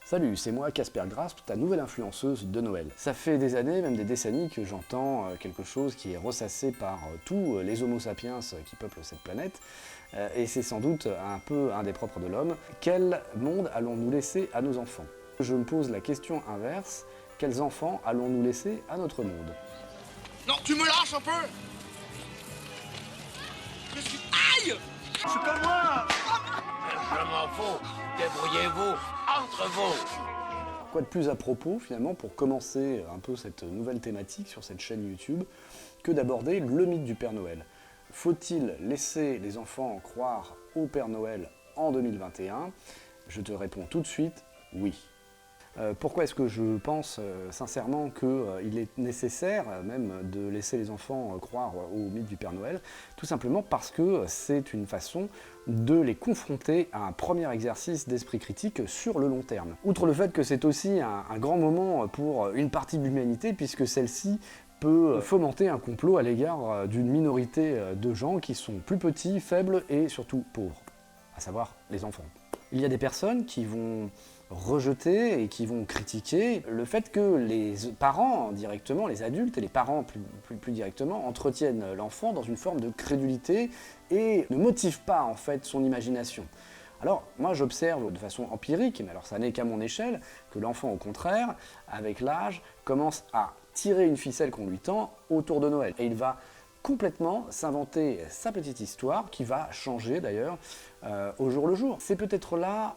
Salut, c'est moi, Casper Grasp, ta nouvelle influenceuse de Noël. Ça fait des années, même des décennies, que j'entends quelque chose qui est ressassé par tous les homo sapiens qui peuplent cette planète, et c'est sans doute un peu un des propres de l'homme. Quel monde allons-nous laisser à nos enfants? Je me pose la question inverse, quels enfants allons-nous laisser à notre monde? Non, tu me lâches un peu. Je suis... Aïe! Je suis comme moi. Je m'en fous, débrouillez-vous entre vous. Quoi de plus à propos finalement pour commencer un peu cette nouvelle thématique sur cette chaîne YouTube que d'aborder le mythe du Père Noël. Faut-il laisser les enfants croire au Père Noël en 2021? Je te réponds tout de suite, oui. Pourquoi est-ce que je pense sincèrement qu'il est nécessaire même de laisser les enfants croire au mythe du Père Noël? Tout simplement parce que c'est une façon de les confronter à un premier exercice d'esprit critique sur le long terme. Outre le fait que c'est aussi un grand moment pour une partie de l'humanité, puisque celle-ci peut fomenter un complot à l'égard d'une minorité de gens qui sont plus petits, faibles et surtout pauvres, à savoir les enfants. Il y a des personnes qui vont rejeter et qui vont critiquer le fait que les parents directement, les adultes et les parents plus directement, entretiennent l'enfant dans une forme de crédulité et ne motivent pas en fait son imagination. Alors moi j'observe de façon empirique, mais alors ça n'est qu'à mon échelle, que l'enfant au contraire, avec l'âge, commence à tirer une ficelle qu'on lui tend autour de Noël. Et il va complètement s'inventer sa petite histoire qui va changer d'ailleurs au jour le jour. C'est peut-être là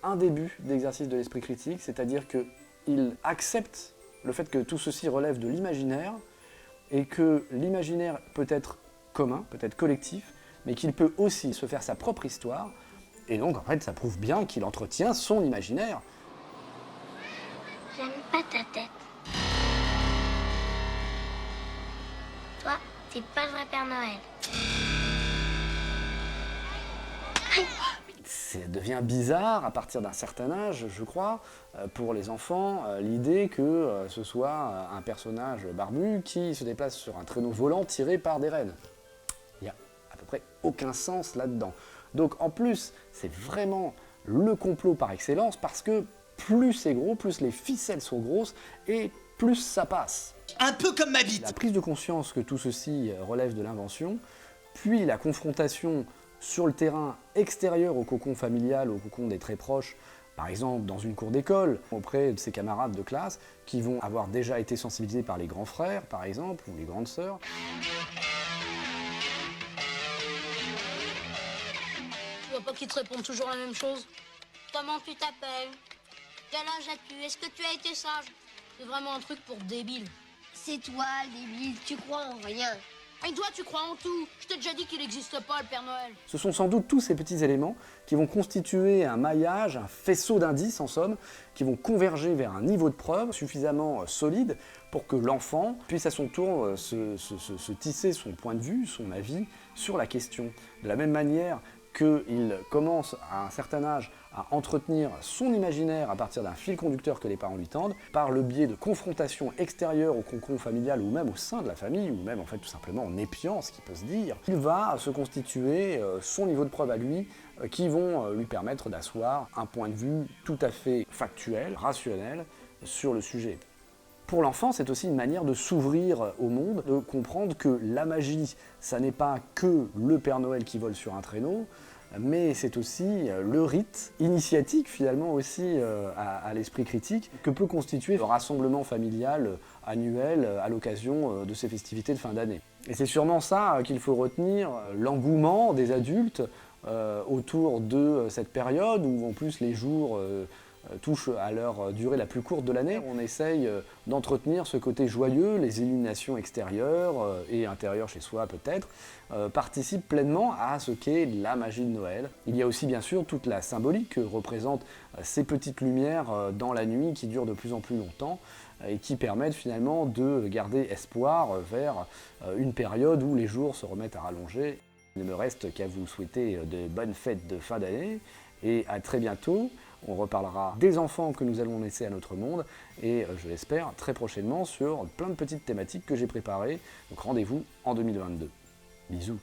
un début d'exercice de l'esprit critique, c'est-à-dire qu'il accepte le fait que tout ceci relève de l'imaginaire et que l'imaginaire peut être commun, peut être collectif, mais qu'il peut aussi se faire sa propre histoire. Et donc en fait ça prouve bien qu'il entretient son imaginaire. J'aime pas ta tête. Toi, t'es pas le vrai Père Noël. Ça devient bizarre à partir d'un certain âge, je crois, pour les enfants, l'idée que ce soit un personnage barbu qui se déplace sur un traîneau volant tiré par des rennes. Il n'y a à peu près aucun sens là-dedans. Donc en plus, c'est vraiment le complot par excellence parce que plus c'est gros, plus les ficelles sont grosses et plus ça passe. Un peu comme ma bite. La prise de conscience que tout ceci relève de l'invention, puis la confrontation sur le terrain extérieur au cocon familial, au cocon des très proches, par exemple dans une cour d'école, auprès de ses camarades de classe, qui vont avoir déjà été sensibilisés par les grands frères, par exemple, ou les grandes sœurs. Tu vois pas qu'ils te répondent toujours la même chose? Comment tu t'appelles? Quel âge as-tu? Est-ce que tu as été sage? C'est vraiment un truc pour débiles. C'est toi, débile, tu crois en rien. Et toi, tu crois en tout? Je t'ai déjà dit qu'il n'existe pas, le Père Noël. Ce sont sans doute tous ces petits éléments qui vont constituer un maillage, un faisceau d'indices en somme, qui vont converger vers un niveau de preuve suffisamment solide pour que l'enfant puisse à son tour se tisser son point de vue, son avis sur la question. De la même manière qu'il commence à un certain âge à entretenir son imaginaire à partir d'un fil conducteur que les parents lui tendent, par le biais de confrontations extérieures au cocon familial ou même au sein de la famille, ou même en fait tout simplement en épiant, ce qui peut se dire, il va se constituer son niveau de preuve à lui, qui vont lui permettre d'asseoir un point de vue tout à fait factuel, rationnel, sur le sujet. Pour l'enfant, c'est aussi une manière de s'ouvrir au monde, de comprendre que la magie, ça n'est pas que le Père Noël qui vole sur un traîneau, mais c'est aussi le rite initiatique finalement aussi à l'esprit critique que peut constituer le rassemblement familial annuel à l'occasion de ces festivités de fin d'année. Et c'est sûrement ça qu'il faut retenir, l'engouement des adultes autour de cette période où en plus les jours touchent à leur durée la plus courte de l'année. On essaye d'entretenir ce côté joyeux, les illuminations extérieures et intérieures chez soi peut-être, participent pleinement à ce qu'est la magie de Noël. Il y a aussi bien sûr toute la symbolique que représentent ces petites lumières dans la nuit qui durent de plus en plus longtemps et qui permettent finalement de garder espoir vers une période où les jours se remettent à rallonger. Il ne me reste qu'à vous souhaiter de bonnes fêtes de fin d'année et à très bientôt. On reparlera des enfants que nous allons laisser à notre monde et je l'espère très prochainement sur plein de petites thématiques que j'ai préparées. Donc rendez-vous en 2022. Bisous.